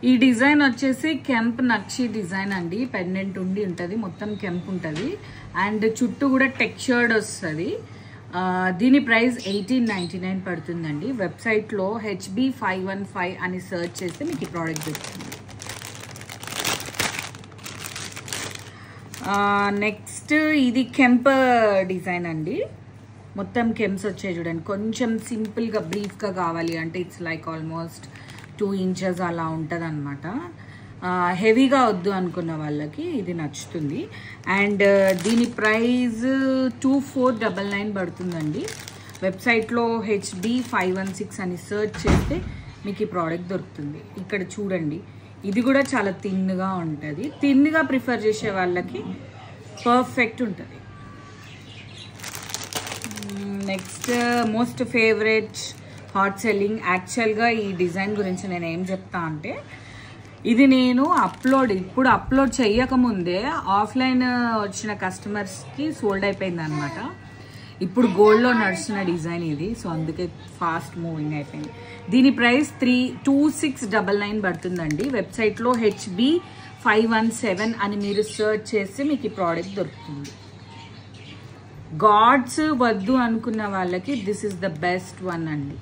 ఈ డిజైన్ వచ్చేసి కెంప్ నక్షి డిజైన్ అండి. పెండెంట్ ఉండి ఉంటుంది, మొత్తం కెంప్ ఉంటుంది అండ్ చుట్టూ కూడా టెక్స్చర్డ్ వస్తుంది. దీని ప్రైస్ 1899 పడుతుందండి. వెబ్సైట్లో HB515 అని సెర్చ్ చేస్తే మీకు ఈ ప్రోడక్ట్ దొరుకుతుంది. నెక్స్ట్ ఇది కెంప్ డిజైన్ అండి. మొత్తం కెంప్స్ వచ్చాయి చూడండి. కొంచెం సింపుల్గా బ్రీఫ్గా కావాలి అంటే ఇట్స్ లైక్ ఆల్మోస్ట్ 2 inches అలా ఉంటుంది అనమాట. హెవీగా వద్దు అనుకున్న వాళ్ళకి ఇది నచ్చుతుంది. అండ్ దీని ప్రైస్ 2499 పడుతుందండి. వెబ్సైట్లో HB516 అని సెర్చ్ చేస్తే మీకు ఈ ప్రోడక్ట్ దొరుకుతుంది. ఇక్కడ చూడండి, ఇది కూడా చాలా థిన్గా ఉంటుంది. థిన్గా ప్రిఫర్ చేసే వాళ్ళకి పర్ఫెక్ట్ ఉంటుంది. Next most favourite hot selling. యాక్చువల్గా ఈ డిజైన్ గురించి నేను ఏం చెప్తా అంటే, ఇది నేను ఇప్పుడు అప్లోడ్ చేయకముందే ఆఫ్లైన్ వచ్చిన కస్టమర్స్కి సోల్డ్ అయిపోయింది అనమాట. ఇప్పుడు గోల్డ్లో నడుస్తున్న డిజైన్ ఇది, సో అందుకే ఫాస్ట్ మూవింగ్ అయిపోయింది. దీని ప్రైస్ 2699 పడుతుందండి. వెబ్సైట్లో HB517 అని మీరు సెర్చ్ చేస్తే మీకు ఈ ప్రోడక్ట్ దొరుకుతుంది. గాడ్స్ వద్దు అనుకున్న వాళ్ళకి this is the best one అండి.